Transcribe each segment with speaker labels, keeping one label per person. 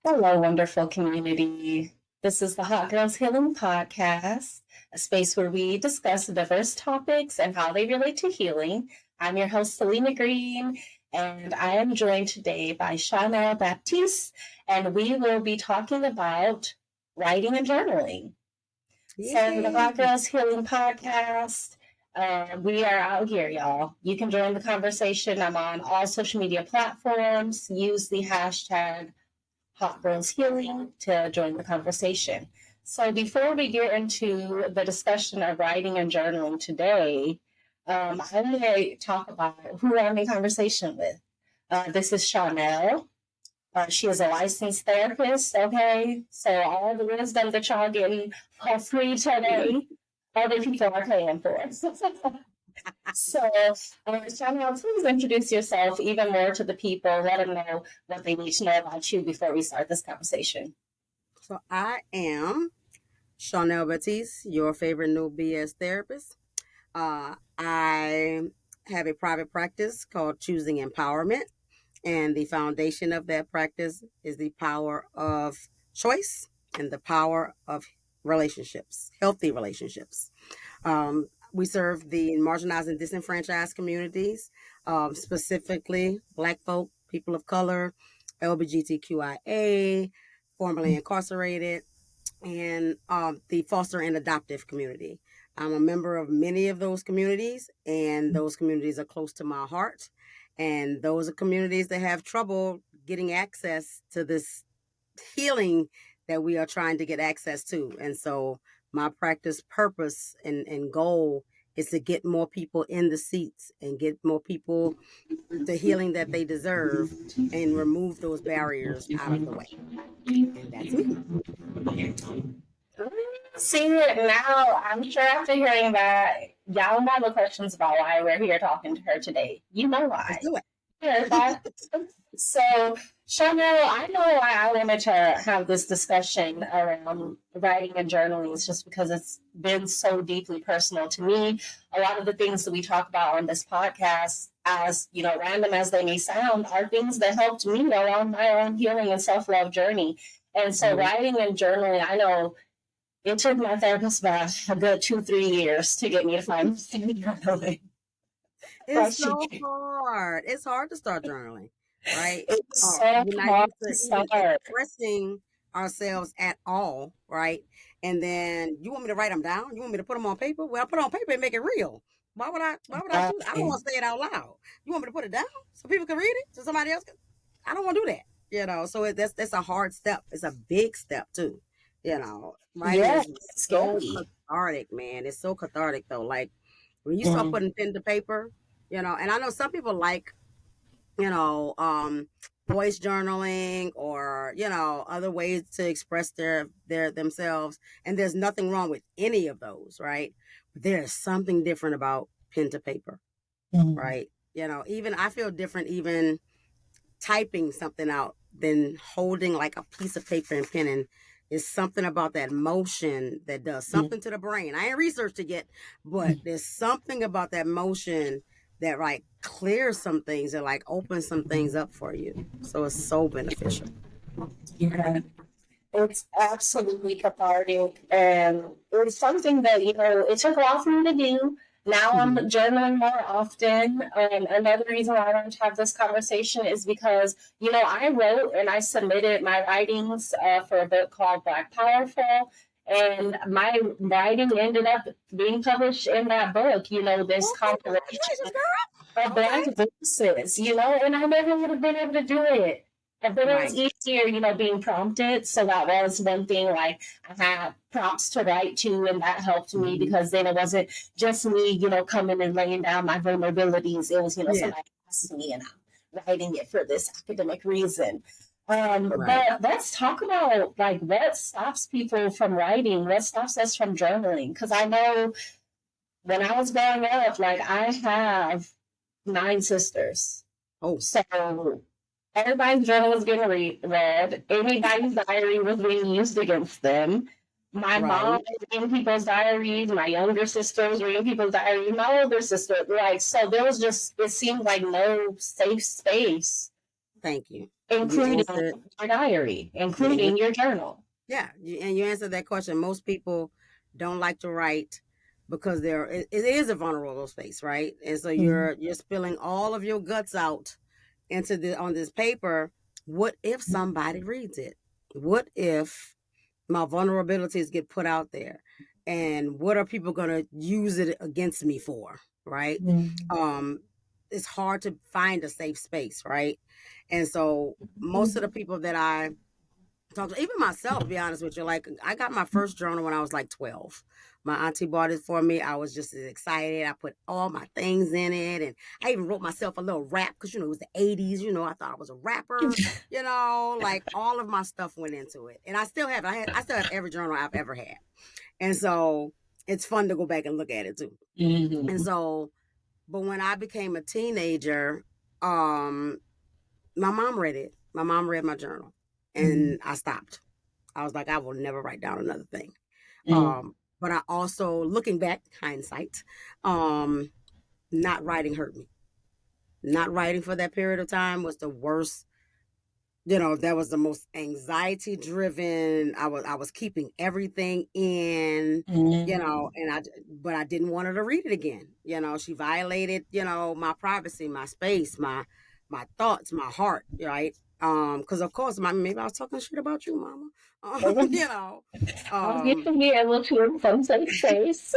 Speaker 1: Hello, wonderful community. This is the Hot Girls Healing Podcast, a space where we discuss diverse topics and how they relate to healing. I'm your host, Salenna Green, and I am joined today by Shawnnell Baptiste, and we will be talking about writing and journaling. So, the Hot
Speaker 2: Yay.
Speaker 1: Girls Healing Podcast. We are out here, y'all. You can join the conversation. I'm on all social media platforms. Use the hashtag Hot Girls Healing to join the conversation. So before we get into the discussion of writing and journaling today, I want to talk about who I'm in conversation with. This is Shawnnell. She is a licensed therapist, okay? So all the wisdom that y'all getting for free today, other people are paying for. So, Shawnnell, please introduce yourself even more to the people. Let them know what they need to know about you before we start this conversation.
Speaker 2: So I am Shawnnell Baptiste, your favorite no BS therapist. I have a private practice called Choosing Empowerment, and the foundation of that practice is the power of choice and the power of relationships, healthy relationships. We serve the marginalized and disenfranchised communities, specifically Black folk, people of color, LGBTQIA, formerly incarcerated, and the foster and adoptive community. I'm a member of many of those communities, and those communities are close to my heart. And those are communities that have trouble getting access to this healing that we are trying to get access to. And so my practice purpose and goal is to get more people in the seats and get more people the healing that they deserve and remove those barriers out of the way. And that's me.
Speaker 1: See, now I'm sure after hearing that, y'all know the questions about why we're here talking to her today. You know
Speaker 2: Let's
Speaker 1: why.
Speaker 2: do it.
Speaker 1: So, Shawnnell, I know why I wanted to have this discussion around writing and journaling is just because it's been so deeply personal to me. A lot of the things that we talk about on this podcast, as random as they may sound, are things that helped me along my own healing and self-love journey. And so, writing and journaling, I know it took my therapist about a good 2-3 years to get me to find journaling.
Speaker 2: It's so hard. It's hard to start journaling, right?
Speaker 1: It's so
Speaker 2: We're not
Speaker 1: hard
Speaker 2: used
Speaker 1: to
Speaker 2: to even
Speaker 1: start.
Speaker 2: expressing ourselves at all, right? And then you want me to write them down? You want me to put them on paper? Well, put it on paper and make it real. Why would I do that? I don't want to say it out loud. You want me to put it down so people can read it? So somebody else can? I don't want to do that. So that's a hard step. It's a big step too. Writing is so cathartic, man. It's so cathartic though. Like when you start putting pen to paper, and I know some people like, voice journaling or, other ways to express their themselves. And there's nothing wrong with any of those, right? But there's something different about pen to paper, right? Even I feel different even typing something out than holding like a piece of paper and pen, and it's something about that motion that does something to the brain. I ain't researched it yet, but there's something about that motion that like clears some things and like opens some things up for you. So it's so beneficial.
Speaker 1: Yeah. It's absolutely cathartic, and it's something that it took a while for me to do. Now I'm journaling more often, and another reason why I wanted to have this conversation is because I wrote and I submitted my writings for a book called Black Powerful, and my writing ended up being published in that book. This compilation of Black voices. And I never would have been able to do it. But it was easier, being prompted. So that was one thing, like I had prompts to write to, and that helped me because then it wasn't just me, coming and laying down my vulnerabilities. It was, somebody asked me and I'm writing it for this academic reason. But let's talk about like what stops people from writing, what stops us from journaling. Because I know when I was growing up, like I have 9 sisters.
Speaker 2: Oh,
Speaker 1: so everybody's journal was getting read. Anybody's diary was being used against them. My mom was reading people's diaries. My younger sister was reading people's diaries. My older sister, so there was just, it seemed like no safe space.
Speaker 2: Thank you. You
Speaker 1: including
Speaker 2: answered,
Speaker 1: your diary,
Speaker 2: you
Speaker 1: including your journal.
Speaker 2: Yeah, and you answered that question. Most people don't like to write because it is a vulnerable space, right? And so
Speaker 1: Mhm.
Speaker 2: you're spilling all of your guts out into the on this paper. What if somebody reads it? What if my vulnerabilities get put out there? And what are people going to use it against me for, right?
Speaker 1: Mhm.
Speaker 2: Um it's hard to find a safe space, right? And so most of the people that I talk to, even myself, to be honest with you, like I got my first journal when I was like 12. My auntie bought it for me. I was just as excited. I put all my things in it, and I even wrote myself a little rap because it was the 80s. I thought I was a rapper. Like all of my stuff went into it, and I still have. I still have every journal I've ever had, and so it's fun to go back and look at it too. And
Speaker 1: Mhm.
Speaker 2: so, but when I became a teenager, um, my mom read it. My mom read my journal, and I stopped. I was like, I will never write down another thing.
Speaker 1: Mhm.
Speaker 2: But I also, looking back, hindsight, um, not writing hurt me. Not writing for that period of time was the worst. That was the most anxiety driven. I was keeping everything in,
Speaker 1: Mhm.
Speaker 2: but I didn't want her to read it again. She violated, my privacy, my space, my thoughts, my heart, right? Because of course, maybe I was talking shit about you, mama.
Speaker 1: Mhm.
Speaker 2: You know,
Speaker 1: I'll get
Speaker 2: um,
Speaker 1: to be able to in some safe space.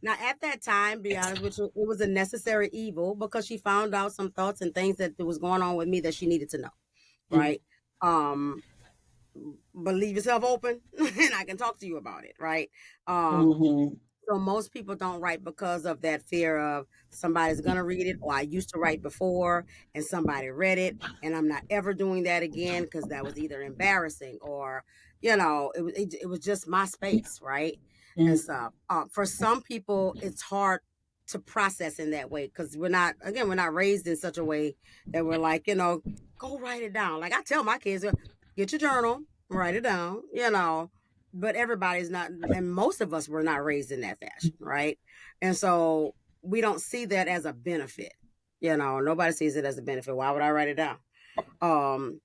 Speaker 2: Now at that time, be honest with you, it was a necessary evil because she found out some thoughts and things that was going on with me that she needed to know,
Speaker 1: Mhm.
Speaker 2: right? Um, but leave yourself open and I can talk to you about it, right? Um,
Speaker 1: Mhm.
Speaker 2: so most people don't write because of that fear of somebody's gonna read it, or I used to write before and somebody read it, and I'm not ever doing that again because that was either embarrassing or it was just my space, right? And
Speaker 1: Mhm.
Speaker 2: stuff. For some people, it's hard to process in that way because we're not raised in such a way that we're like, go write it down. Like I tell my kids, get your journal, write it down, but everybody's not, and most of us were not raised in that fashion, right? And so we don't see that as a benefit. Nobody sees it as a benefit. Why would I write it down? um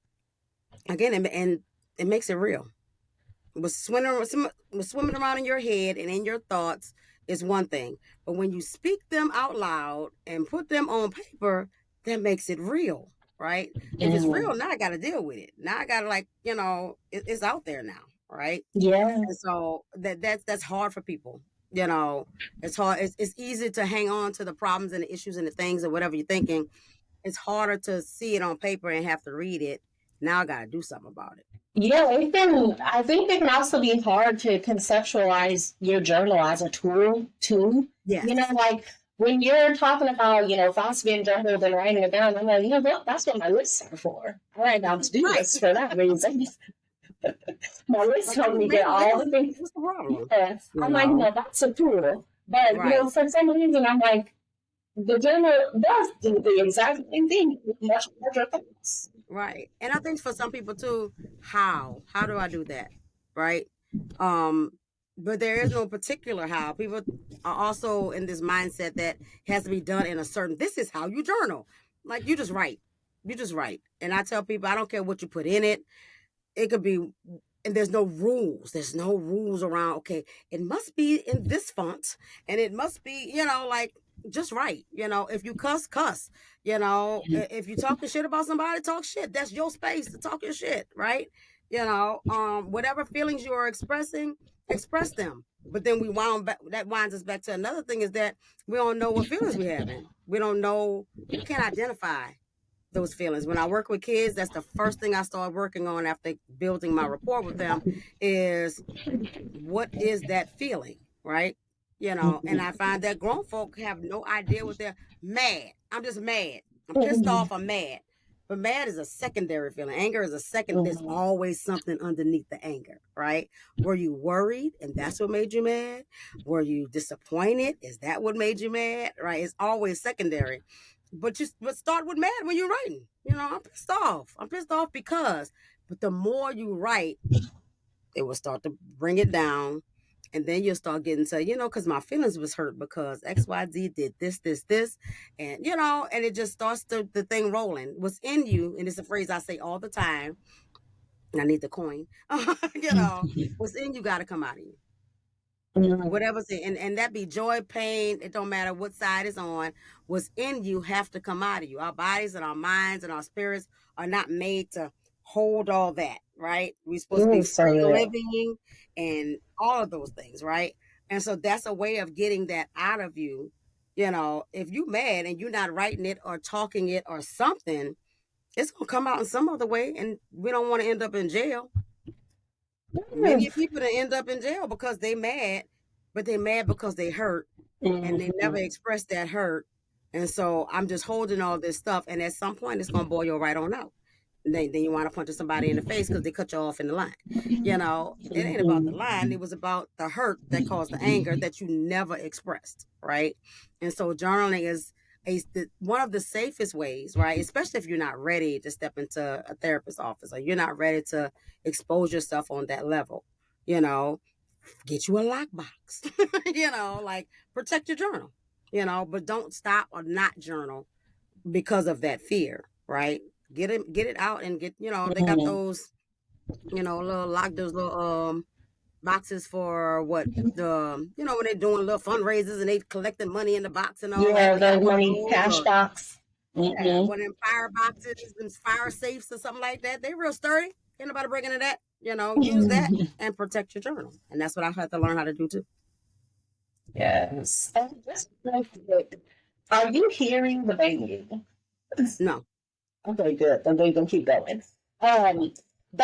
Speaker 2: Again, and it makes it real. Swimming around in your head and in your thoughts is one thing, but when you speak them out loud and put them on paper, that makes it real, right? If it's real,
Speaker 1: Mhm.
Speaker 2: now I got to deal with it. Now I got to, like, it's out there now, right?
Speaker 1: Yeah.
Speaker 2: And so that's hard for people. It's hard. It's easy to hang on to the problems and the issues and the things or whatever you're thinking. It's harder to see it on paper and have to read it. Now I got to do something about it.
Speaker 1: Yeah, it can. I think it can also be hard to conceptualize your journal as a tool too.
Speaker 2: Yes.
Speaker 1: Like when you're talking about, thoughts being journaled and writing it down, I'm like, that's what my lists are for. I write down to do
Speaker 2: Right.
Speaker 1: lists for that reason. My list
Speaker 2: Like,
Speaker 1: help me get
Speaker 2: man,
Speaker 1: all the things.
Speaker 2: what's the problem?
Speaker 1: Yeah,
Speaker 2: You
Speaker 1: I'm like,
Speaker 2: know.
Speaker 1: that's a tool. But
Speaker 2: Right.
Speaker 1: for some reason, I'm like, the journal does do the exact same thing with much larger things.
Speaker 2: Right. And I think for some people too, how do I do that? Right. Um, but there is no particular how. People are also in this mindset that has to be done in a certain, this is how you journal. Like you just write. You just write. And I tell people, I don't care what you put in it. It could be, and there's no rules. There's no rules around, okay, it must be in this font and it must be, like, just write. If you cuss, if you talking shit about somebody, talk shit. That's your space to talk your shit, right? Whatever feelings you are expressing, express them. But then that winds us back to another thing, is that we don't know what feelings we having. We don't know, we can't identify those feelings. When I work with kids, that's the first thing I start working on after building my rapport with them is, what is that feeling, right? And I find that grown folk have no idea what they're mad. I'm just mad. I'm pissed off. I'm mad. But mad is a secondary feeling. Anger is a second. There's
Speaker 1: Mhm.
Speaker 2: always something underneath the anger, right? Were you worried and that's what made you mad? Were you disappointed? Is that what made you mad? Right? It's always secondary. But start with mad when you're writing. I'm pissed off. I'm pissed off because. But the more you write, it will start to bring it down. And then you'll start getting to, because my feelings was hurt because XYZ did this, and and it just starts the thing rolling. What's in you, and it's a phrase I say all the time. And I need the coin. What's in you got to come out of you. Whatever's in, and that be joy, pain, it don't matter what side it's on. What's in you have to come out of you. Our bodies and our minds and our spirits are not made to hold all that, right? We're supposed to be free living and all of those things, right? And so that's a way of getting that out of you. If you mad and you're not writing it or talking it or something, it's gonna come out in some other way, and we don't want to end up in jail. Many people that end up in jail because they mad, but they mad because they hurt, and they never express that hurt. And so I'm just holding all this stuff, and at some point it's gonna boil you right on out. Then you want to punch somebody in the face because they cut you off in the line. It ain't about the line. It was about the hurt that caused the anger that you never expressed, right? And so journaling is one of the safest ways, right? Especially if you're not ready to step into a therapist's office or you're not ready to expose yourself on that level. Get you a lockbox, like protect your journal, but don't stop or not journal because of that fear, right? Get it out and get, they got those, those little boxes for what when they're doing little fundraisers and they collecting money in the box and all that.
Speaker 1: Yeah, the money cash box.
Speaker 2: Yeah, one of them fire boxes, them fire safes or something like that. They real sturdy. Ain't nobody breaking into that. Use that and protect your journal. And that's what I had to learn how to do too.
Speaker 1: Yes. Are you hearing the baby?
Speaker 2: No.
Speaker 1: Okay, good. Then we can keep going. But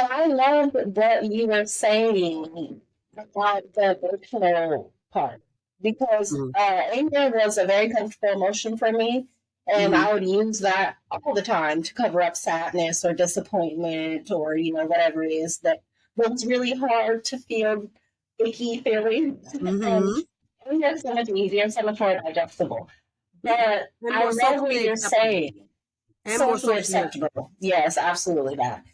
Speaker 1: I love that you were saying about the emotional part because anger was a very comfortable emotion for me, and I would use that all the time to cover up sadness or disappointment or whatever it is that was really hard to feel icky feelings. And anger is so much easier, so much more digestible. But I love what you're saying.
Speaker 2: And more socially
Speaker 1: acceptable. Yes, absolutely that.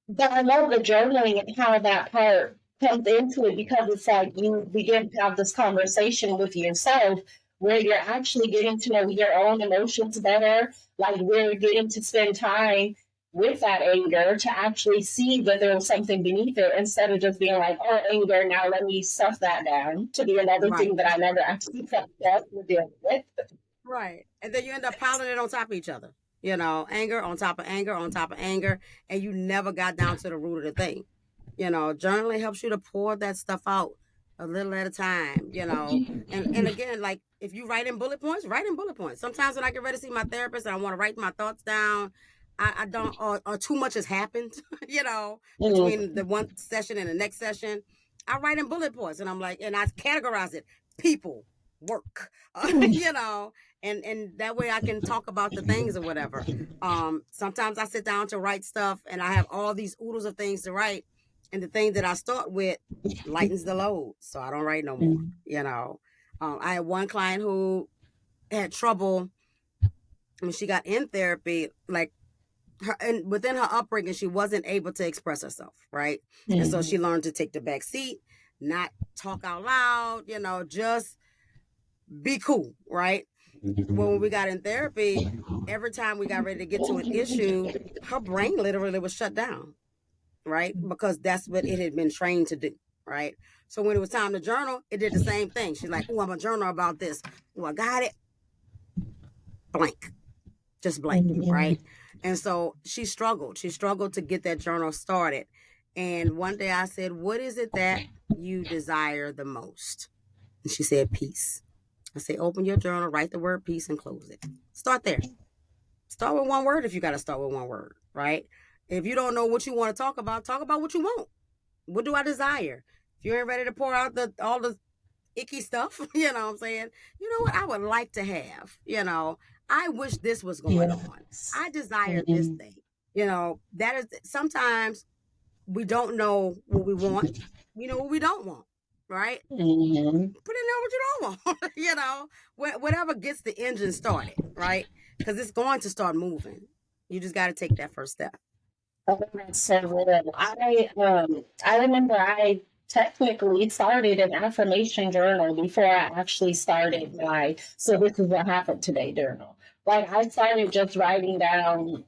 Speaker 1: But I love the journaling and how that part comes into it because it's like you begin to have this conversation with yourself where you're actually getting to know your own emotions better. Like we're getting to spend time with that anger to actually see that there was something beneath it instead of just being like, oh, anger, now let me stuff that down to be another thing that I never actually felt to deal with.
Speaker 2: Right. And then you end up piling it on top of each other. Anger on top of anger on top of anger. And you never got down to the root of the thing. Journaling helps you to pour that stuff out a little at a time, And again, like if you write in bullet points, write in bullet points. Sometimes when I get ready to see my therapist and I want to write my thoughts down, I don't, or too much has happened, between the one session and the next session. I write in bullet points and I'm like, and I categorize it. People, work, and that way I can talk about the things or whatever. Sometimes I sit down to write stuff and I have all these oodles of things to write, and the thing that I start with lightens the load, so I don't write no more. I had one client who had trouble when she got in therapy, like and within her upbringing, she wasn't able to express herself, right? And so she learned to take the back seat, not talk out loud, just be cool, right? When we got in therapy, every time we got ready to get to an issue, her brain literally was shut down, right? Because that's what it had been trained to do, right? So when it was time to journal, it did the same thing. She's like, oh, I'm a journal about this. Oh, I got it. Blank. Just blank, right? And so she struggled. She struggled to get that journal started. And one day I said, what is it that you desire the most? And she said, peace. I say, open your journal, write the word peace and close it. Start there. Start with one word if you got to start with one word, right? If you don't know what you want to talk about what you want. What do I desire? If you ain't ready to pour out all the icky stuff, you know what I'm saying? You know what I would like to have? I wish this was going on. I desire this thing. That is sometimes we don't know what we want. We know what we don't want. Right? Put in there what you don't want, whatever gets the engine started, right? Because it's going to start moving. You just got to take that first step.
Speaker 1: Oh, that's so real. I remember I technically started an affirmation journal before I actually started my "so this is what happened today" journal. Like I started just writing down,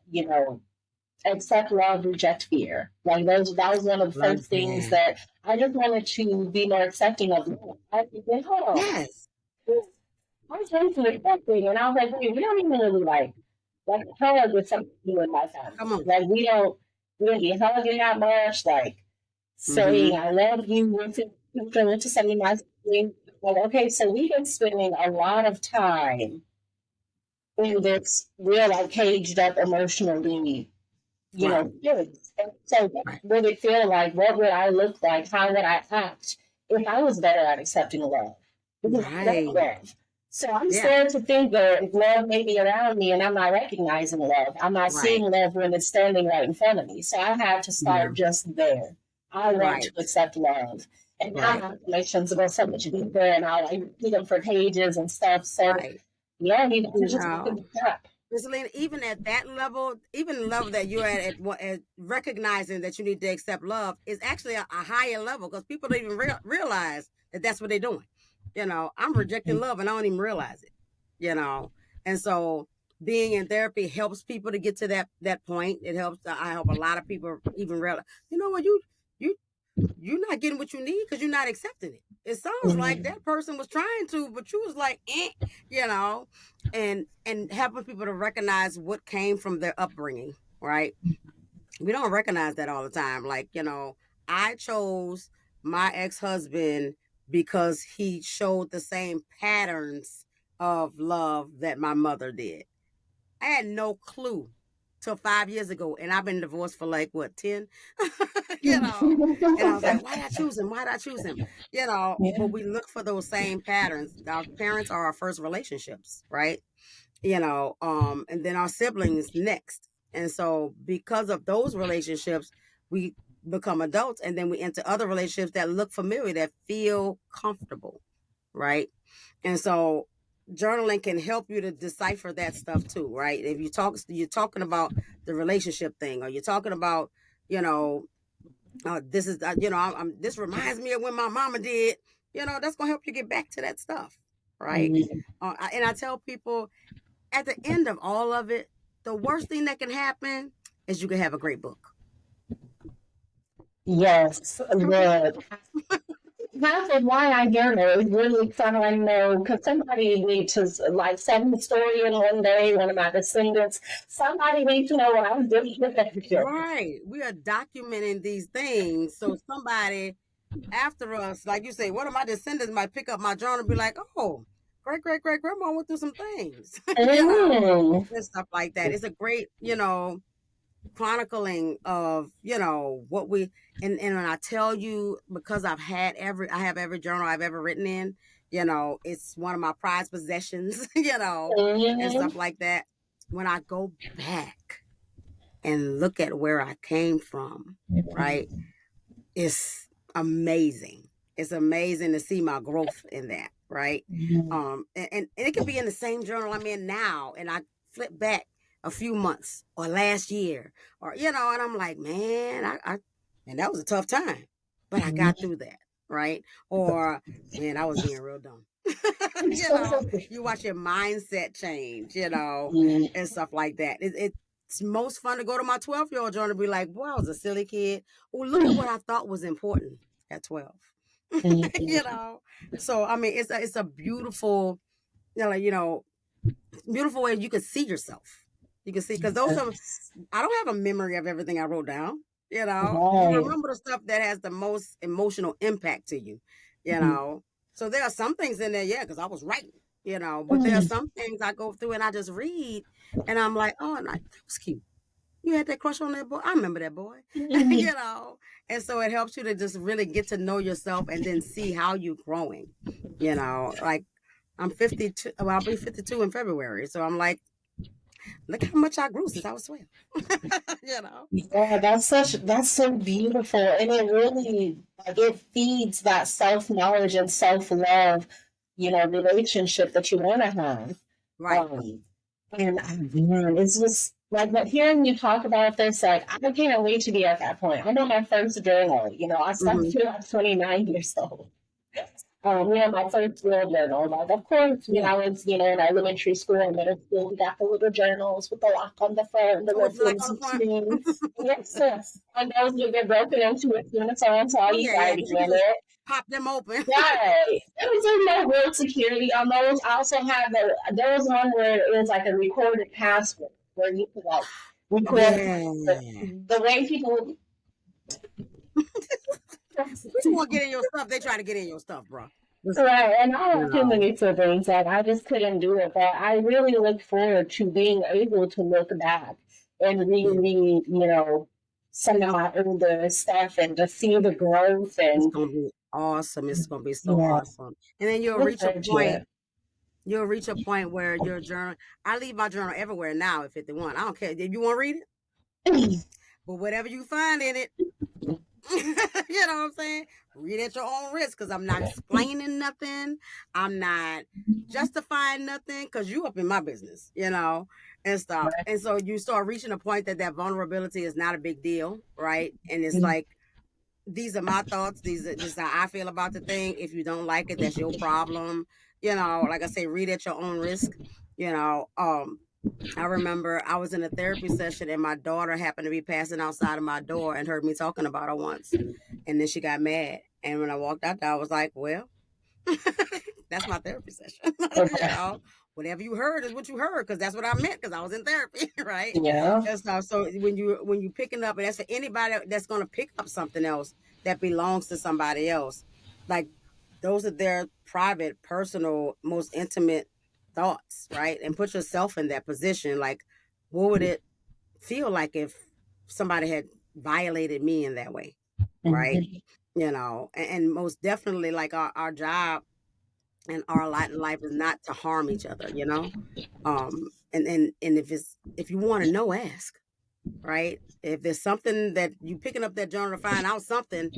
Speaker 1: accept, love, reject fear. Like those, that was one of the
Speaker 2: Love
Speaker 1: first things
Speaker 2: that.
Speaker 1: that I just wanted to be more accepting of. I said, hold on,
Speaker 2: Yes.
Speaker 1: I was raised in accepting, and I was like, wait, we don't even really like hug with something to do with my
Speaker 2: Come
Speaker 1: family.
Speaker 2: on.
Speaker 1: Like we don't be hugging that much. Like saying
Speaker 2: Mm-hmm.
Speaker 1: I love you with to something my family. Like, okay, so we've been spending a lot of time in this real like caged up emotionally,
Speaker 2: Right.
Speaker 1: kids. And so what
Speaker 2: Right.
Speaker 1: would it feel like? What would I look like? How would I act if I was better at accepting love? Because I don't
Speaker 2: Right.
Speaker 1: love. So I'm
Speaker 2: Yeah.
Speaker 1: scared to think that if love may be around me and I'm not recognizing love, I'm not
Speaker 2: Right.
Speaker 1: seeing love when it's standing right in front of me. So I have to
Speaker 2: Yeah.
Speaker 1: start just there. I want to
Speaker 2: Right.
Speaker 1: accept love. And now
Speaker 2: Right.
Speaker 1: my affirmations go so much deeper and I'll like read them for pages and stuff. So
Speaker 2: Right.
Speaker 1: yeah, you
Speaker 2: You
Speaker 1: just
Speaker 2: know.
Speaker 1: pick it up.
Speaker 2: Miss Lena, even at that level, even the level that you're at recognizing that you need to accept love is actually a higher level because people don't even realize that that's what they're doing. I'm rejecting love and I don't even realize it. You know, and so being in therapy helps people to get to that point. It helps. I help a lot of people even realize. You know what you you're not getting what you need because you're not accepting it. It sounds like
Speaker 1: Mhm.
Speaker 2: that person was trying to, but you was like, you know, and helping people to recognize what came from their upbringing, right? We don't recognize that all the time. Like, I chose my ex-husband because he showed the same patterns of love that my mother did. I had no clue till 5 years ago, and I've been divorced for like what 10, you know. And I was like, why did I choose him? Why did I choose him?
Speaker 1: Yeah.
Speaker 2: But we look for those same patterns. Our parents are our first relationships, right? And then our siblings next. And so because of those relationships, we become adults, and then we enter other relationships that look familiar, that feel comfortable, right? And so journaling can help you to decipher that stuff too, right? If you're talking about the relationship thing, or you're talking about, you know, this is, this reminds me of when my mama did, that's gonna help you get back to that stuff, right?
Speaker 1: Mhm.
Speaker 2: And I tell people at the end of all of it, the worst thing that can happen is you can have a great book.
Speaker 1: Yes, good. Half of why I journal is really trying to know because somebody needs to like send the story in one day, one of my descendants. Somebody needs to know what I was doing with that picture.
Speaker 2: Right. We are documenting these things so somebody after us, like you say, one of my descendants might pick up my journal and be like, oh, great, great, great grandma went through some things,
Speaker 1: Mm.
Speaker 2: and stuff like that. It's a great, chronicling of, what we, and when I tell you, because I have every journal I've ever written in, it's one of my prized possessions, and
Speaker 1: Mm.
Speaker 2: stuff like that. When I go back and look at where I came from, right? It's amazing. It's amazing to see my growth in that, right? And it could be in the same journal I'm in now, and I flip back a few months or last year, or and I'm like, man, and that was a tough time, but I got through that, right? Or man, I was being real dumb. You watch your mindset change, and stuff like that. It's most fun to go to my 12-year-old journal and be like, boy, I was a silly kid. Oh, look at what I thought was important at 12. you know. So I mean, it's a beautiful, beautiful way you can see yourself. You can see because I don't have a memory of everything I wrote down. You
Speaker 1: Right.
Speaker 2: remember the stuff that has the most emotional impact to you. You know, so there are some things in there, yeah, because I was writing. But there are some things I go through and I just read, and I'm like, oh, that was cute. You had that crush on that boy. I remember that boy. you know, and so it helps you to just really get to know yourself and then see how you're growing. Like I'm 52. Well, I'll be 52 in February. So I'm like, look how much I grew since I was 12. you know.
Speaker 1: Yeah, that's so beautiful, and it really like it feeds that self knowledge and self love, relationship that you want to have.
Speaker 2: Right.
Speaker 1: Um, and man, it's just Like, but hearing you talk about this, like, I can't wait to be at that point. I'm on my first journal. You know, I
Speaker 2: Hmm.
Speaker 1: started when I was 29 years old. My first real journal. Like, of course, when
Speaker 2: Yeah.
Speaker 1: I was, in elementary school and middle school, we got the little journals with the lock on the front, the
Speaker 2: Oh, with the
Speaker 1: little
Speaker 2: like on the
Speaker 1: flimsy
Speaker 2: front.
Speaker 1: screens. Yes, yes. And those would get broken into as soon as someone saw
Speaker 2: Oh
Speaker 1: you
Speaker 2: yeah, yeah.
Speaker 1: writing
Speaker 2: Because you can
Speaker 1: in
Speaker 2: just
Speaker 1: it.
Speaker 2: pop them open.
Speaker 1: Right. There was no real security on those. I also had there was one where it was like a recorded password where you could like record
Speaker 2: Yeah.
Speaker 1: the way people.
Speaker 2: People want to get in your stuff. They try to get in your stuff, bro. Just,
Speaker 1: Right, and I
Speaker 2: you
Speaker 1: have too
Speaker 2: know.
Speaker 1: many siblings that I just couldn't do it. But I really look forward to being able to look back and
Speaker 2: Yeah.
Speaker 1: reread, some of my older stuff and to see the growth
Speaker 2: It's
Speaker 1: and
Speaker 2: gonna be awesome. It's gonna be so
Speaker 1: yeah,
Speaker 2: awesome. And then you'll
Speaker 1: look
Speaker 2: reach a
Speaker 1: forward to
Speaker 2: point.
Speaker 1: it.
Speaker 2: You'll reach a point where your journal. I leave my journal everywhere now at 51. I don't care. If you want to read it, but whatever you find in it, you know what I'm saying? Read at your own risk because I'm not explaining nothing. I'm not justifying nothing because you up in my business, and stuff. And so you start reaching a point that vulnerability is not a big deal, right? And it's like, these are my thoughts. This is how I feel about the thing. If you don't like it, that's your problem. Like I say, read at your own risk. You know, I remember I was in a therapy session and my daughter happened to be passing outside of my door and heard me talking about her once. And then she got mad. And when I walked out there, I was like, well, that's my therapy session.
Speaker 1: Okay.
Speaker 2: Whatever you heard is what you heard, because that's what I meant, because I was in therapy, right?
Speaker 1: Yeah.
Speaker 2: And stuff. So when you picking up, and that's for anybody that's gonna pick up something else that belongs to somebody else, like those are their private, personal, most intimate thoughts, right? And put yourself in that position. Like, what would it feel like if somebody had violated me in that way, right?
Speaker 1: Mhm.
Speaker 2: And most definitely, like our job and our lot in life is not to harm each other, and if you want to know, ask, right? If there's something that you picking up that journal to find out something,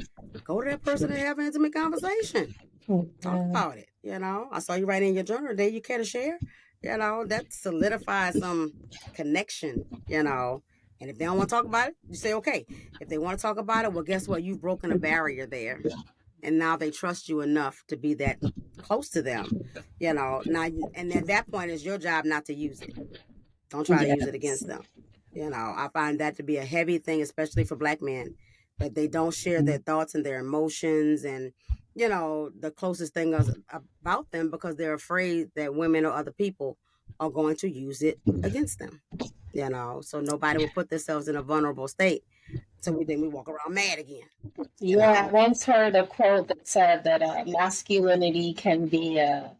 Speaker 2: go to that person and have an intimate conversation. Talk
Speaker 1: Mhm.
Speaker 2: about it. I saw you write in your journal today. You care to share? That solidifies some connection. And if they don't want to talk about it, you say okay. If they want to talk about it, well, guess what? You've broken a barrier there, and now they trust you enough to be that close to them. Now, and at that point, it's your job not to use it. Don't try to use it
Speaker 1: Yes.
Speaker 2: against them. I find that to be a heavy thing, especially for Black men, that they don't share their thoughts and their emotions and, the closest thing about them, because they're afraid that women or other people are going to use it against them. So nobody will put themselves in a vulnerable state. So then we walk around mad again, you
Speaker 1: Yeah, I
Speaker 2: know.
Speaker 1: once heard a quote that said that masculinity can be a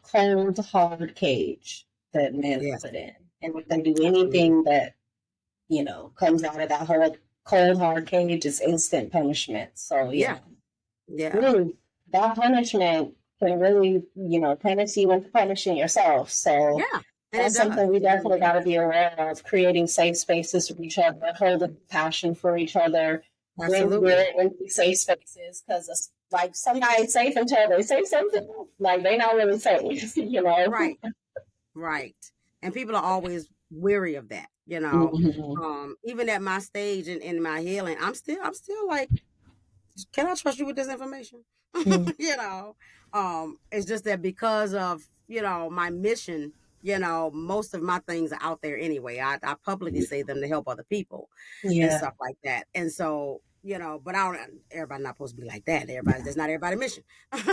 Speaker 1: cold, hard cage that men
Speaker 2: Yes,
Speaker 1: put in. And if they do
Speaker 2: absolutely.
Speaker 1: anything that, comes out of that whole cold, hard cage, it's instant punishment. So,
Speaker 2: Yeah,
Speaker 1: yeah,
Speaker 2: yeah,
Speaker 1: really, that punishment can really, punish you into punishing yourself. So,
Speaker 2: yeah. And it
Speaker 1: that's
Speaker 2: does.
Speaker 1: something we
Speaker 2: It really
Speaker 1: definitely got to
Speaker 2: does.
Speaker 1: be aware of, creating safe spaces for each other, holding passion for each other, when we're
Speaker 2: Absolutely.
Speaker 1: in safe spaces, because it's like somebody's safe until they say something. Like they not really safe,
Speaker 2: Right. Right. And people are always weary of that,
Speaker 1: Mhm.
Speaker 2: Even at my stage in my healing, I'm still like, can I trust you with this information?
Speaker 1: Mhm.
Speaker 2: you know. It's just that because of, my mission, most of my things are out there anyway. I publicly say them to help other people and
Speaker 1: Yeah.
Speaker 2: stuff like that. And so, but I don't everybody not supposed to be like that. That's not everybody's mission.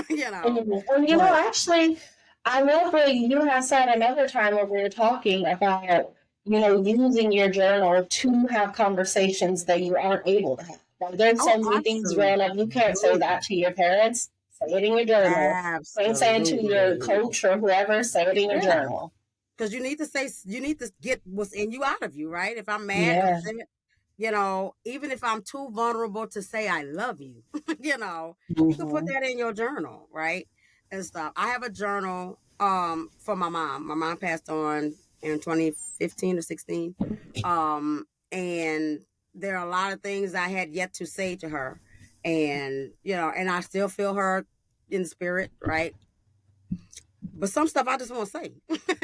Speaker 2: you know.
Speaker 1: Mhm. And
Speaker 2: But
Speaker 1: actually, I remember you had said another time when we were talking about, using your journal to have conversations that you aren't able to have. Like there's
Speaker 2: oh,
Speaker 1: so many things growing up, you can't say that to your parents. Say it in your journal. Same say it to your
Speaker 2: absolutely.
Speaker 1: coach or whoever. Say it in your
Speaker 2: Yeah.
Speaker 1: journal.
Speaker 2: Because you need to get what's in you out of you, right? If I'm mad,
Speaker 1: Yeah.
Speaker 2: upset, even if I'm too vulnerable to say I love you, you can put
Speaker 1: Mhm.
Speaker 2: that in your journal, right? And stuff. I have a journal for my mom. My mom passed on in 2015 or 16. And there are a lot of things I had yet to say to her. And I still feel her in spirit, right? but some stuff I just won't say,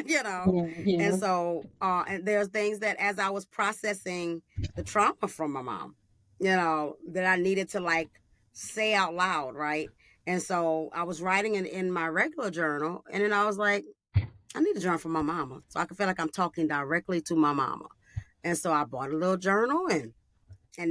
Speaker 2: you know. And
Speaker 1: Yeah.
Speaker 2: so, and there's things that as I was processing the trauma from my mom, you know, that I needed to like say out loud, right? And so I was writing in my regular journal, and then I was like, I need a journal for my mama, so I can feel like I'm talking directly to my mama. And so I bought a little journal, and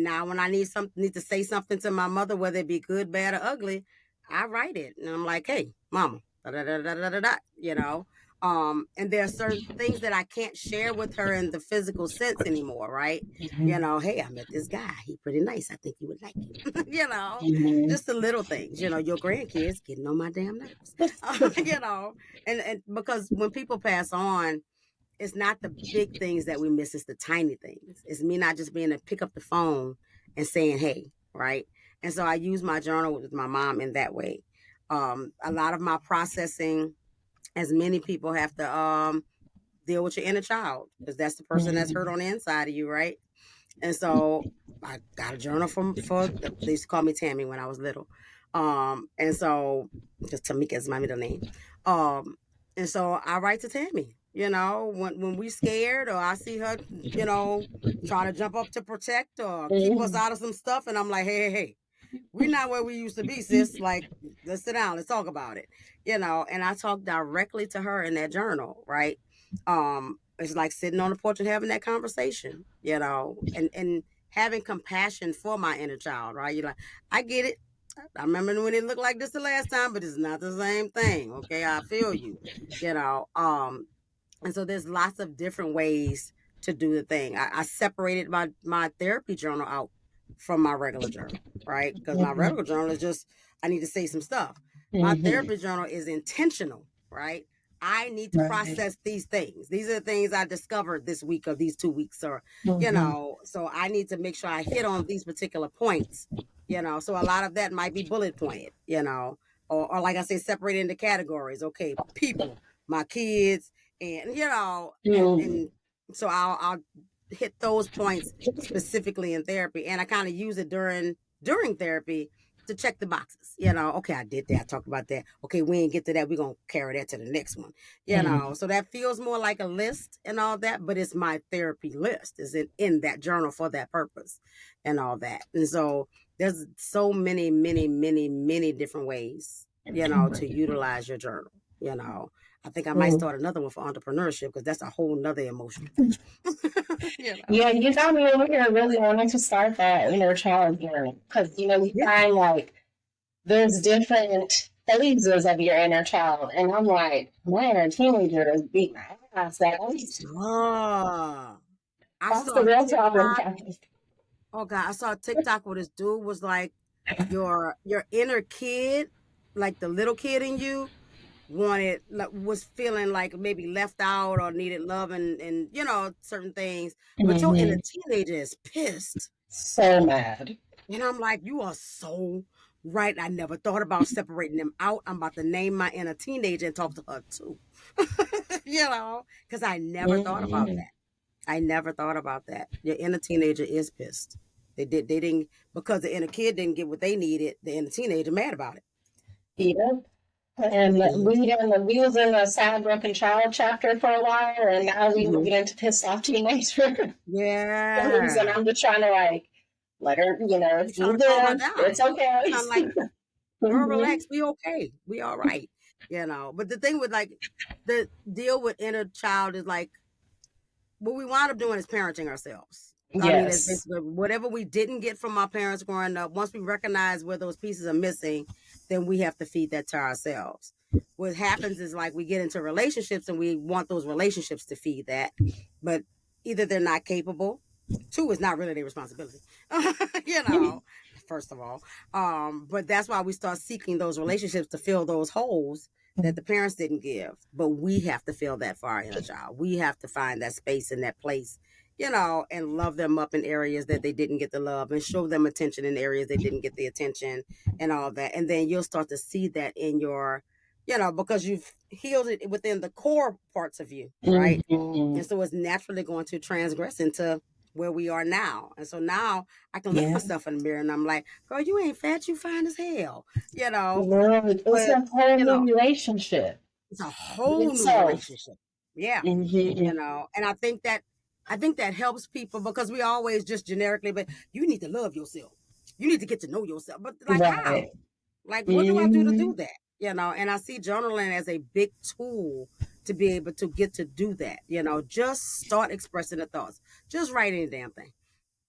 Speaker 2: now when I need to say something to my mother, whether it be good, bad, or ugly, I write it. And I'm like, hey, mama, da da da da da da da, you know. And there are certain things that I can't share with her in the physical sense anymore, right? You know, hey, I met this guy. He pretty nice. I think you would like him. You know, just the little things. You know, your grandkids getting on my damn nerves. You know, and because when people pass on, it's not the big things that we miss, it's the tiny things. It's me not just being able to pick up the phone and saying hey, right? And so I use my journal with my mom in that way. A lot of my processing, as many people have to deal with your inner child, because that's the person that's hurt on the inside of you, right? And so I got a journal for they used to call me Tammy when I was little. And so because Tamika is my middle name. Um, and so I write to Tammy, you know, when we scared or I see her, you know, trying to jump up to protect or keep us out of some stuff. And I'm like, hey, we're not where we used to be, sis. Like, let's sit down, let's talk about it, you know. And I talk directly to her in that journal, right? It's like sitting on the porch and having that conversation, you know, and having compassion for my inner child, right? You're like, I get it. I remember when it looked like this the last time, but it's not the same thing. Okay, I feel you, you know. And so there's lots of different ways to do the thing. I separated my therapy journal out from my regular journal, right? Because my regular journal is just I need to say some stuff. My therapy journal is intentional, right? I need to
Speaker 1: Right.
Speaker 2: process these things. These are the things I discovered this week or these 2 weeks, or you
Speaker 1: Mhm.
Speaker 2: know. So I need to make sure I hit on these particular points, you know. So a lot of that might be bullet pointed, you know, or like I say, separated into categories. Okay, people, my kids, and you know, and so I'll hit those points specifically in therapy, and I kind of use it during therapy to check the boxes. You know, okay, I did that. I talked about that. Okay, we ain't get to that. We're gonna carry that to the next one. You know, so that feels more like a list and all that, but it's my therapy list. Is it in that journal for that purpose and all that? And so there's so many different ways, you know, to utilize your journal. You know, I think I might start another one for entrepreneurship because that's a whole nother emotional thing. You know.
Speaker 1: Yeah, you got me over here really wanting to start that inner child journey because we
Speaker 2: Yeah.
Speaker 1: find like there's different phases of your inner child, and I'm like, man, a teenager is beating my ass. At least
Speaker 2: Oh, I
Speaker 1: that's the
Speaker 2: saw
Speaker 1: real problem.
Speaker 2: TikTok. Oh God, I saw TikTok where this dude was like, your inner kid, like the little kid in you, wanted like, was feeling like maybe left out or needed love and you know certain things, but your inner
Speaker 1: Hmm.
Speaker 2: teenager is pissed.
Speaker 1: So mad.
Speaker 2: And I'm like, you are so right. I never thought about separating them out. I'm about to name my inner teenager and talk to her too. You know, because I never thought about
Speaker 1: Hmm.
Speaker 2: that. I never thought about that. Your inner teenager is pissed. They didn't, because the inner kid didn't get what they needed, the inner teenager mad about it.
Speaker 1: Yeah. And
Speaker 2: Mm-hmm.
Speaker 1: we was in the sad broken child chapter for a while, and now we
Speaker 2: Mm-hmm.
Speaker 1: moving into pissed off teenager things, and
Speaker 2: Yeah.
Speaker 1: I'm just trying to like let her,
Speaker 2: You
Speaker 1: you
Speaker 2: trying to calm her
Speaker 1: good, it's
Speaker 2: down.
Speaker 1: okay.
Speaker 2: I'm like, girl,
Speaker 1: Hmm.
Speaker 2: relax. We okay. We all right. You know. But the thing with like the deal with inner child is like what we wind up doing is parenting ourselves. I mean, it's
Speaker 1: Yes.
Speaker 2: basically whatever we didn't get from our parents growing up. Once we recognize where those pieces are missing, then we have to feed that to ourselves. What happens is like we get into relationships and we want those relationships to feed that, but either they're not capable. Two is not really their responsibility, you know. First of all, but that's why we start seeking those relationships to fill those holes that the parents didn't give, but we have to fill that for our inner child. We have to find that space in that place, you know, and love them up in areas that they didn't get the love and show them attention in areas they didn't get the attention and all that. And then you'll start to see that in your, you know, because you've healed it within the core parts of you, right?
Speaker 1: Hmm.
Speaker 2: And so it's naturally going to transgress into where we are now. And so now I can look
Speaker 1: Yeah.
Speaker 2: myself in the mirror and I'm like, girl, you ain't fat, you fine as hell, you know.
Speaker 1: Lord, it's
Speaker 2: But
Speaker 1: a whole
Speaker 2: you know,
Speaker 1: new relationship.
Speaker 2: It's a whole new
Speaker 1: So,
Speaker 2: relationship. Yeah.
Speaker 1: mhm.
Speaker 2: And I think that helps people because we always just generically, but you need to love yourself. You need to get to know yourself. But like
Speaker 1: Right.
Speaker 2: how? Like what do I do to
Speaker 1: Hmm.
Speaker 2: do that? And I see journaling as a big tool to be able to get to do that. Just start expressing the thoughts. Just write any damn thing.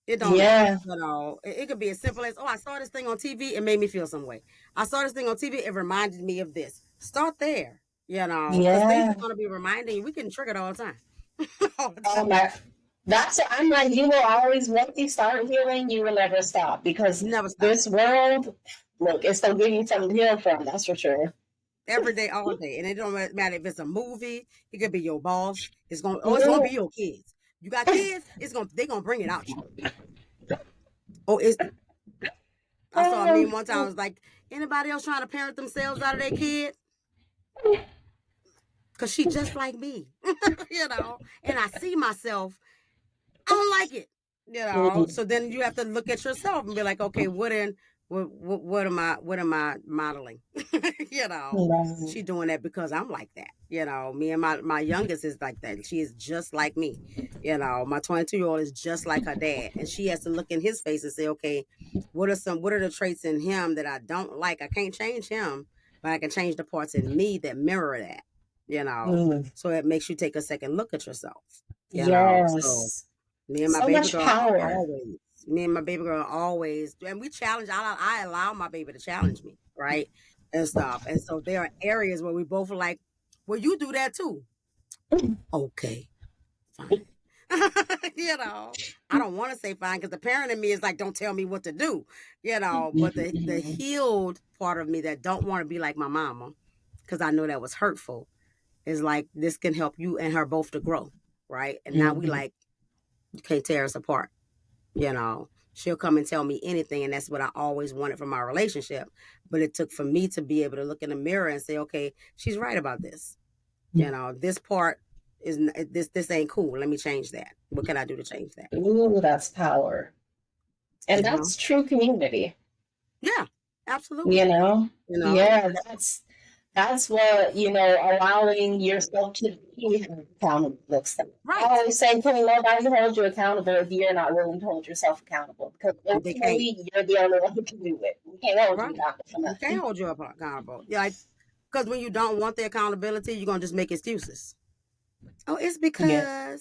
Speaker 2: It don't matter.
Speaker 1: Yeah.
Speaker 2: It could be as simple as, oh, I saw this thing on TV. It made me feel some way. I saw this thing on TV. It reminded me of this. Start there, because things
Speaker 1: Yeah.
Speaker 2: are going to be reminding you. We can trigger it all the time. All the
Speaker 1: Oh
Speaker 2: time.
Speaker 1: my. That's I'm like, you will always, once you start healing, you will never stop because
Speaker 2: Never stop.
Speaker 1: this world, look, it's gonna give you something to heal from. That's for sure.
Speaker 2: Every day, all day. And it don't matter if it's a movie. It could be your boss. It's going to be
Speaker 1: Mhm.
Speaker 2: your kids. You got kids, they're going to bring it out you. Oh, I saw a meme one time. I was like, anybody else trying to parent themselves out of their kid? Because she just like me, and I see myself. I don't like it,
Speaker 1: Mhm.
Speaker 2: So then you have to look at yourself and be like, okay, what am I modeling?
Speaker 1: Right.
Speaker 2: She doing that because I'm like that. Me and my youngest is like that. She is just like me. My 22-year-old is just like her dad, and she has to look in his face and say, okay, what are the traits in him that I don't like? I can't change him, but I can change the parts in me that mirror that.
Speaker 1: Mhm.
Speaker 2: So it makes you take a second look at yourself. So
Speaker 1: Yes.
Speaker 2: me and my
Speaker 1: So
Speaker 2: baby
Speaker 1: much
Speaker 2: girl
Speaker 1: power.
Speaker 2: always, me and my baby girl always, and we challenge. I allow my baby to challenge me, right, and stuff. And so there are areas where we both are like, "Well, you do that too." Okay, fine. I don't want to say fine because the parent in me is like, "Don't tell me what to do," But the
Speaker 1: Mhm.
Speaker 2: healed part of me that don't want to be like my mama, because I know that was hurtful, is like this can help you and her both to grow, right? And now we
Speaker 1: Mhm.
Speaker 2: like you can't tear us apart. She'll come and tell me anything, and that's what I always wanted from our relationship. But it took for me to be able to look in the mirror and say, okay, she's right about this. This part is this ain't cool. Let me change that. What can I do to change that?
Speaker 1: Ooh, that's power. And
Speaker 2: You know?
Speaker 1: that's true community.
Speaker 2: Yeah, absolutely.
Speaker 1: You know?
Speaker 2: You know,
Speaker 1: Yeah, that's what, allowing yourself to be accountable looks like. I
Speaker 2: right?
Speaker 1: always say, can nobody hold you accountable if you're not willing to hold yourself accountable? Because
Speaker 2: They can't.
Speaker 1: ultimately, you're the only one who can do it. We can't hold you
Speaker 2: Right?
Speaker 1: accountable for
Speaker 2: You can't
Speaker 1: nothing.
Speaker 2: hold you accountable. Yeah, like, because when you don't want the accountability, you're gonna just make excuses. Oh, it's
Speaker 1: Yeah.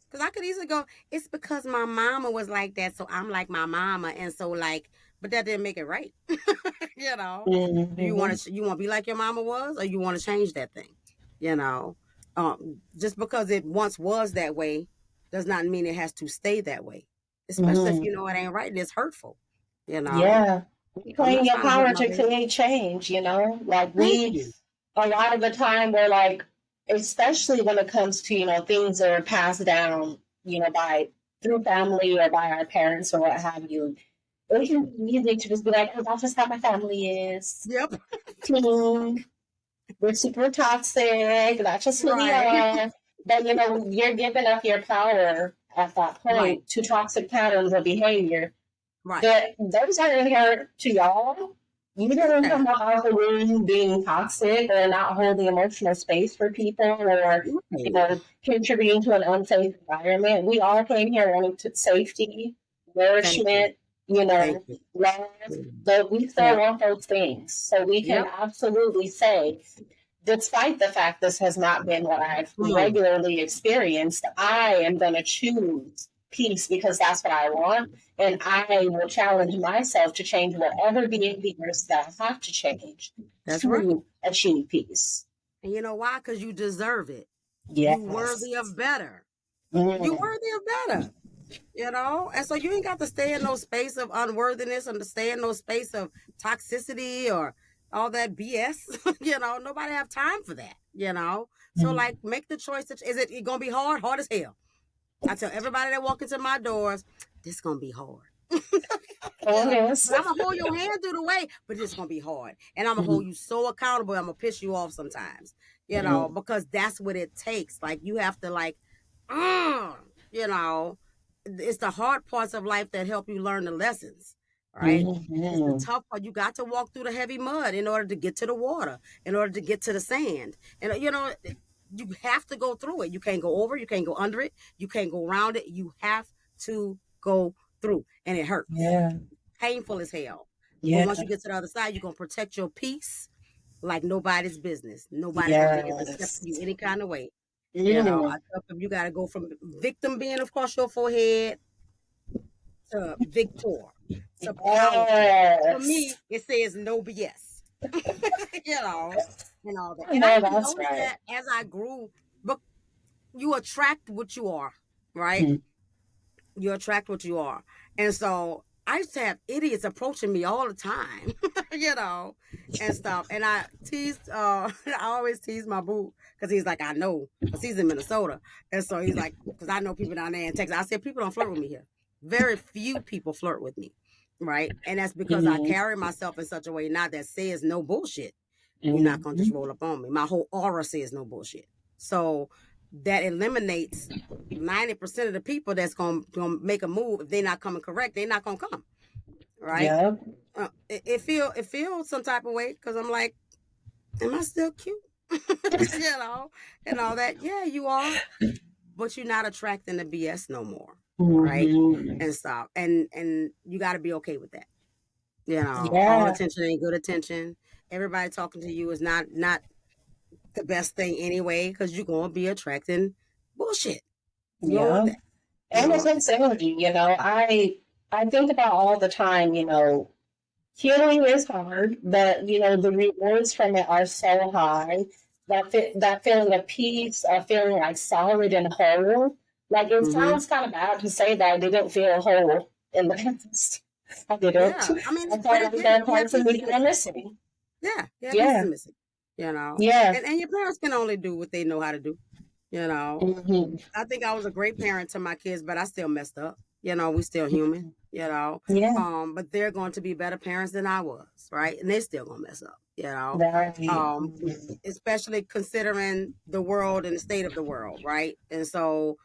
Speaker 2: because I could easily go, it's because my mama was like that, so I'm like my mama, and so like, but that didn't make it right. you know, do
Speaker 1: Hmm.
Speaker 2: you want to be like your mama was, or you want to change that thing? You know, just because it once was that way does not mean it has to stay that way. Especially if
Speaker 1: Hmm.
Speaker 2: you know it ain't right and it's hurtful. You know,
Speaker 1: Yeah.
Speaker 2: I'm
Speaker 1: Reclaim
Speaker 2: not
Speaker 1: your
Speaker 2: trying to hurt
Speaker 1: power
Speaker 2: my
Speaker 1: to
Speaker 2: baby.
Speaker 1: create change, Like
Speaker 2: Thank
Speaker 1: we,
Speaker 2: you.
Speaker 1: a lot of the time we're like, especially when it comes to, things that are passed down, by through family or by our parents or what have you. It can be easy to just be like, oh, that's just how my family is.
Speaker 2: Yep.
Speaker 1: Team, we're super toxic. That's just who we
Speaker 2: Right.
Speaker 1: are. But, you're giving up your power at that
Speaker 2: Right.
Speaker 1: point to toxic patterns of behavior
Speaker 2: Right.
Speaker 1: that those are inherent to y'all. You didn't
Speaker 2: Yeah.
Speaker 1: come out of the room being toxic or not holding emotional space for people or,
Speaker 2: Right.
Speaker 1: contributing to an unsafe environment. We all came here wanting to safety,
Speaker 2: Thank you.
Speaker 1: nourishment,
Speaker 2: Thank you.
Speaker 1: love, but we still
Speaker 2: Yep.
Speaker 1: want those things. So we can
Speaker 2: Yep.
Speaker 1: absolutely say, despite the fact this has not been what I've
Speaker 2: Come on.
Speaker 1: regularly experienced, I am going to choose peace because that's what I want. And I will challenge myself to change whatever behaviors that I have to change
Speaker 2: That's right.
Speaker 1: to achieve peace.
Speaker 2: And you know why? Because you deserve it. You
Speaker 1: Yes.
Speaker 2: worthy of better. You
Speaker 1: Mm.
Speaker 2: worthy of better. And so you ain't got to stay in no space of unworthiness and to stay in no space of toxicity or all that BS. Nobody have time for that. So
Speaker 1: Mm.
Speaker 2: like make the choice. Is it gonna be hard? Hard as hell. I tell everybody that walk into my doors, this gonna be hard.
Speaker 1: Oh, yes.
Speaker 2: But I'm gonna hold your hand through the way, but it's gonna be hard. And I'm gonna hold
Speaker 1: Mm.
Speaker 2: you so accountable, I'm gonna piss you off sometimes,
Speaker 1: Mm.
Speaker 2: because that's what it takes. Like you have to uh, you know, it's the hard parts of life that help you learn the lessons, right? It's the
Speaker 1: Mm-hmm.
Speaker 2: tough part. You got to walk through the heavy mud in order to get to the water, in order to get to the sand. And, you have to go through it. You can't go over, you can't go under it, you can't go around it. You have to go through, and it hurts.
Speaker 1: Yeah.
Speaker 2: Painful as hell. But
Speaker 1: Yeah.
Speaker 2: once you get to the other side, you're going to protect your peace like nobody's business. Nobody's going to be able to step to
Speaker 1: Yes.
Speaker 2: you any kind of way. I
Speaker 1: Mm.
Speaker 2: tell them you got to go from victim being across your forehead to victor to powerful. For
Speaker 1: Yes.
Speaker 2: me, it says no BS. you know, and all that.
Speaker 1: I
Speaker 2: And I
Speaker 1: know
Speaker 2: even
Speaker 1: that's
Speaker 2: noticed
Speaker 1: right.
Speaker 2: that as I grew, but you attract what you are, right?
Speaker 1: Mm.
Speaker 2: You attract what you are. And so I used to have idiots approaching me all the time, and stuff. And I teased, I always tease my boo because he's like, I know, because he's in Minnesota. And so he's like, because I know people down there in Texas. I said, people don't flirt with me here. Very few people flirt with me, right? And that's because I
Speaker 1: Mm.
Speaker 2: carry myself in such a way now that says no bullshit. You're not going to just
Speaker 1: Mm.
Speaker 2: roll up on me. My whole aura says no bullshit. So that eliminates 90% of the people that's gonna make a move. If they're not coming correct, they're not gonna come, right?
Speaker 1: Yep.
Speaker 2: It feels some type of way because I'm like, am I still cute? And all that. Yeah, you are, but you're not attracting the BS no more, right?
Speaker 1: Mm-hmm.
Speaker 2: And stuff, and you got to be okay with that. All
Speaker 1: Yeah.
Speaker 2: attention ain't good attention. Everybody talking to you is not the best thing anyway, because you're gonna be attracting bullshit. You don't want
Speaker 1: Yeah.
Speaker 2: that. You
Speaker 1: And
Speaker 2: don't
Speaker 1: it
Speaker 2: want that.
Speaker 1: takes energy, I think about all the time, healing is hard, but the rewards from it are so high. That feeling of peace, of feeling like solid and whole. Like it
Speaker 2: Mm-hmm.
Speaker 1: sounds kind of bad to say that I didn't feel whole in the past. I didn't.
Speaker 2: Yeah, I mean,
Speaker 1: I
Speaker 2: but
Speaker 1: felt like
Speaker 2: again,
Speaker 1: there are
Speaker 2: you have
Speaker 1: parts of me
Speaker 2: pieces
Speaker 1: that were
Speaker 2: missing.
Speaker 1: missing.
Speaker 2: Yeah, you have pieces
Speaker 1: Yeah.
Speaker 2: missing.
Speaker 1: Yeah.
Speaker 2: And your parents can only do what they know how to do. You know,
Speaker 1: Hmm.
Speaker 2: I think I was a great parent to my kids, but I still messed up. We still human.
Speaker 1: Yeah.
Speaker 2: But they're going to be better parents than I was, right? And they still gonna mess up.
Speaker 1: Right.
Speaker 2: Um, Especially considering the world and the state of the world, right? And so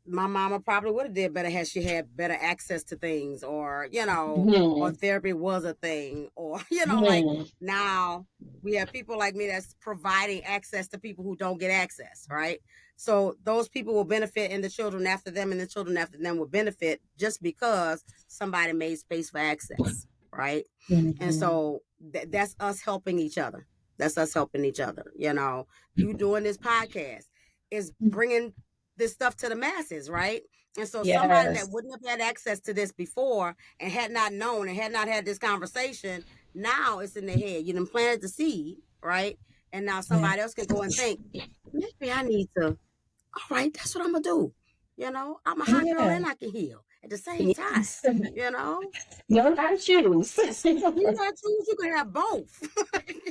Speaker 2: my mama probably would have did better had she had better access to things, or or
Speaker 1: Hmm.
Speaker 2: therapy was a thing, or like
Speaker 1: Hmm.
Speaker 2: now we have people like me that's providing access to people who don't get access, right? So those people will benefit, and the children after them and the children after them will benefit just because somebody made space for access, right? And
Speaker 1: Hmm.
Speaker 2: so that's us helping each other. That's us helping each other. You doing this podcast is bringing this stuff to the masses, right? And so somebody that
Speaker 1: Yes.
Speaker 2: wouldn't have had access to this before and had not known and had not had this conversation, now it's in their head. You done planted the seed, right? And now
Speaker 1: Yeah.
Speaker 2: somebody else can go and think, maybe I need to, all right, that's what I'm gonna do. I'm a hot girl
Speaker 1: Yeah.
Speaker 2: and I can heal at the same time.
Speaker 1: Yes.
Speaker 2: You know,
Speaker 1: You don't have to choose.
Speaker 2: you got choose, you can have both.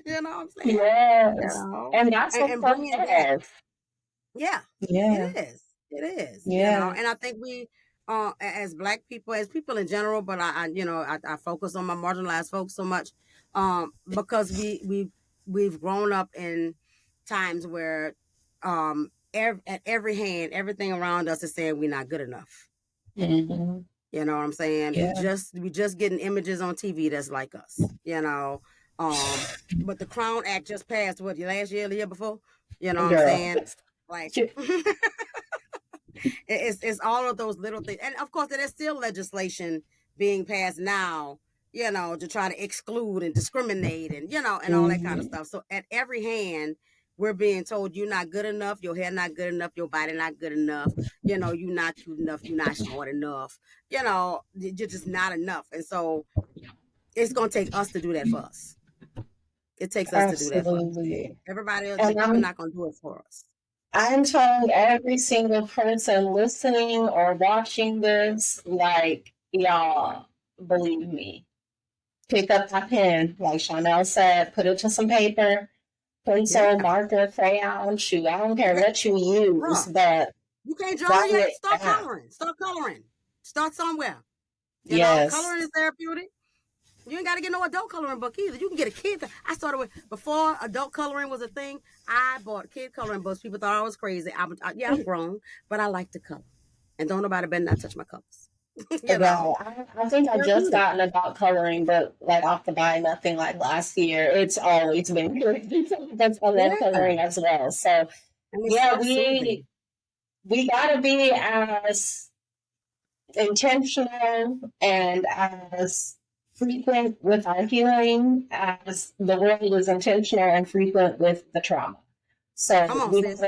Speaker 2: You know what I'm saying?
Speaker 1: Yes. And that's what
Speaker 2: And
Speaker 1: self
Speaker 2: bringing that,
Speaker 1: love.
Speaker 2: yeah, it
Speaker 1: Yeah.
Speaker 2: is. It is.
Speaker 1: Yeah.
Speaker 2: And I think we, as Black people, as people in general, but I focus on my marginalized folks so much, because we've grown up in times where, at every hand, everything around us is saying we're not good enough.
Speaker 1: Hmm.
Speaker 2: You know what I'm saying?
Speaker 1: Yeah.
Speaker 2: We just getting images on TV that's like us. But the Crown Act just passed what, last year, the year before? You know what I'm
Speaker 1: Girl.
Speaker 2: saying? Like it's all of those little things. And of course there's still legislation being passed now, to try to exclude and discriminate and and all that kind of
Speaker 1: Hmm.
Speaker 2: stuff. So at every hand we're being told you're not good enough, your hair not good enough, your body not good enough, you're not cute enough, you're not smart enough, you're just not enough. And so it's gonna take us to do that for us. It takes us to do that for us.
Speaker 1: Absolutely.
Speaker 2: Everybody else, the
Speaker 1: And
Speaker 2: people not gonna do it for us.
Speaker 1: I'm telling every single person listening or watching this, like, y'all, believe me. Pick up that pen, like Shawnnell said, put it to some paper, pencil,
Speaker 2: Yeah.
Speaker 1: marker, crayon, shoot. I don't care
Speaker 2: Hey,
Speaker 1: what you use,
Speaker 2: bruh,
Speaker 1: but
Speaker 2: you can't draw
Speaker 1: write
Speaker 2: yet?
Speaker 1: it
Speaker 2: Start
Speaker 1: down.
Speaker 2: coloring. Start coloring. Start somewhere.
Speaker 1: Yes.
Speaker 2: Coloring is therapeutic. You ain't got to get no adult coloring book either. You can get a kid. I started with, before adult coloring was a thing, I bought kid coloring books. People thought I was crazy. Yeah, I'm grown, but I like to color. And don't nobody better not touch my colors. you know,
Speaker 1: Well, I think I just
Speaker 2: therapeutic.
Speaker 1: got an adult coloring book like off the buy nothing like last year. It's always been good. That's adult
Speaker 2: Yeah.
Speaker 1: coloring as well. So
Speaker 2: And it's
Speaker 1: yeah,
Speaker 2: so soothing.
Speaker 1: we gotta be as intentional and as frequent with our healing as the world is intentional and frequent with the trauma.
Speaker 2: Come
Speaker 1: So
Speaker 2: on, sis.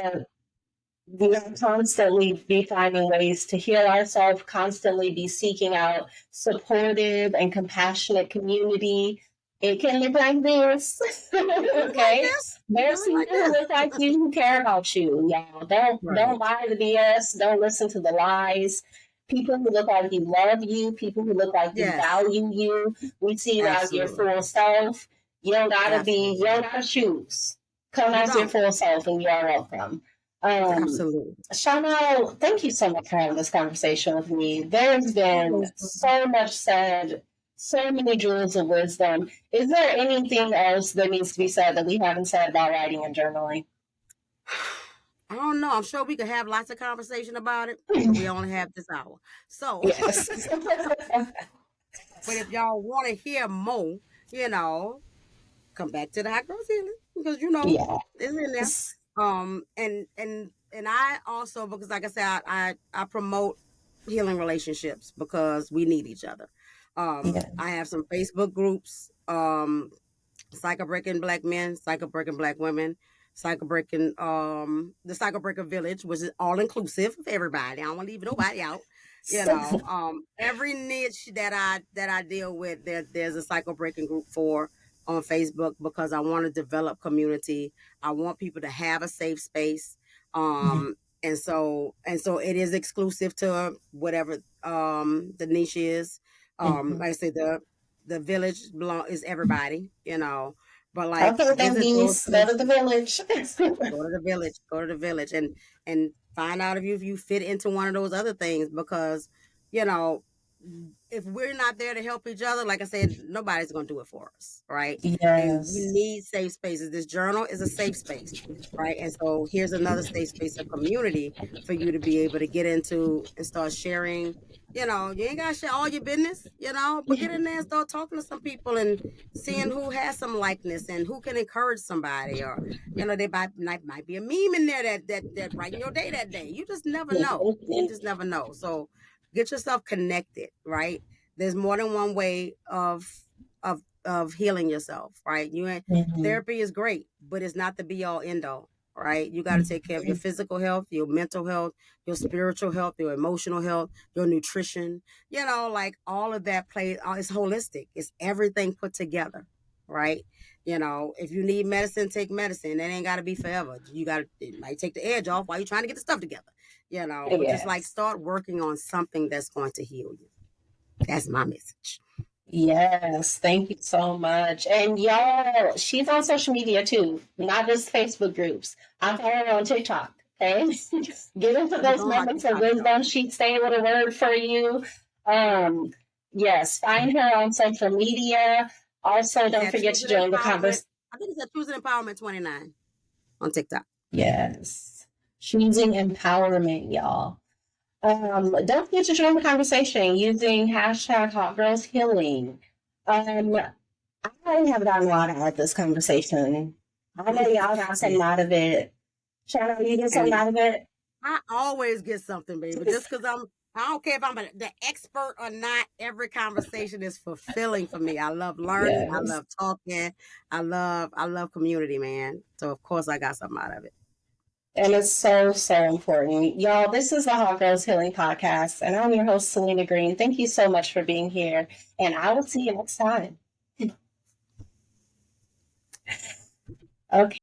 Speaker 1: we gotta constantly be finding ways to heal ourselves, constantly be seeking out supportive and compassionate community. It can look like this.
Speaker 2: It can look like
Speaker 1: Okay.
Speaker 2: this. It can
Speaker 1: There's
Speaker 2: look like
Speaker 1: people who look like
Speaker 2: this.
Speaker 1: you who care about you, y'all. Don't
Speaker 2: Right.
Speaker 1: buy the BS. Don't listen to the lies. People who look like you love you, people who look like you
Speaker 2: Yes.
Speaker 1: value you. We see you as your
Speaker 2: Absolutely.
Speaker 1: full self. You
Speaker 2: Absolutely.
Speaker 1: don't gotta choose. Come
Speaker 2: You
Speaker 1: as your
Speaker 2: don't.
Speaker 1: full self and you are welcome.
Speaker 2: Absolutely.
Speaker 1: Shawnnell, thank you so much for having this conversation with me. There's been
Speaker 2: Always.
Speaker 1: so much said, so many jewels of wisdom. Is there anything else that needs to be said that we haven't said about writing and journaling?
Speaker 2: I don't know. I'm sure we could have lots of conversation about it, but we only have this hour. So,
Speaker 1: Yes.
Speaker 2: but if y'all want to hear more, you know, come back to the Hot Girls Healing because it's in there.
Speaker 1: Yes.
Speaker 2: And I also, because like I said, I promote healing relationships because we need each other.
Speaker 1: Yeah.
Speaker 2: I have some Facebook groups. Cycle Breaking Black Men, Cycle Breaking Black Women, Cycle Breaking the Cycle Breaker Village, which is all inclusive of everybody. I don't want to leave nobody out. Every niche that I deal with, there's a cycle breaking group for on Facebook because I want to develop community. I want people to have a safe space. And so it is exclusive to whatever the niche is. Like I said, the village is everybody. But like
Speaker 1: Okay,
Speaker 2: visit those
Speaker 1: ladies, go to the
Speaker 2: places,
Speaker 1: village.
Speaker 2: go to the village, and find out if you fit into one of those other things because you know if we're not there to help each other, like I said, nobody's going to do it for us, right? And we
Speaker 1: Yes.
Speaker 2: need safe spaces. This journal is a safe space, right? And so here's another safe space of community for you to be able to get into and start sharing. You ain't got to share all your business, but get in there and start talking to some people and seeing who has some likeness and who can encourage somebody, or there might be a meme in there that brighten your day that day. You just never know. You just never know. So get yourself connected, right? There's more than one way of healing yourself, right? Therapy is great, but it's not the be all end all, right? You got to take care of your physical health, your mental health, your spiritual health, your emotional health, your nutrition. Like all of that it's holistic. It's everything put together, right? If you need medicine, take medicine. That ain't got to be forever. It might take the edge off while you're trying to get the stuff together. But just like
Speaker 1: Yes.
Speaker 2: start working on something that's going to heal you. That's my message.
Speaker 1: Yes, thank you so much. And y'all, she's on social media too, not just Facebook groups. I'm following her on TikTok. Okay, get into
Speaker 2: She's
Speaker 1: those
Speaker 2: on my
Speaker 1: moments of
Speaker 2: TikTok, y'all.
Speaker 1: wisdom. She's staying with a word for you. Um, yes, find her on social media. Also,
Speaker 2: It's
Speaker 1: don't
Speaker 2: at
Speaker 1: forget to
Speaker 2: Choosing
Speaker 1: join the
Speaker 2: Empowerment.
Speaker 1: conversation.
Speaker 2: I think it's at Choosing Empowerment 29 on TikTok.
Speaker 1: Yes, choosing empowerment, y'all. Don't forget to join the conversation using hashtag Hot Girls Healing. Um, I have gotten a lot out of this conversation. I know y'all got something out of it. Shannon, you get something
Speaker 2: And
Speaker 1: out of it?
Speaker 2: I always get something, baby. Just because I don't care if I'm the expert or not. Every conversation is fulfilling for me. I love learning. I
Speaker 1: Yes.
Speaker 2: love talking. I love community, man. So of course I got something out of it.
Speaker 1: And it's so, so important. Y'all, this is the Hot Girls Healing Podcast, and I'm your host, Salenna Green. Thank you so much for being here, and I will see you next time. Okay.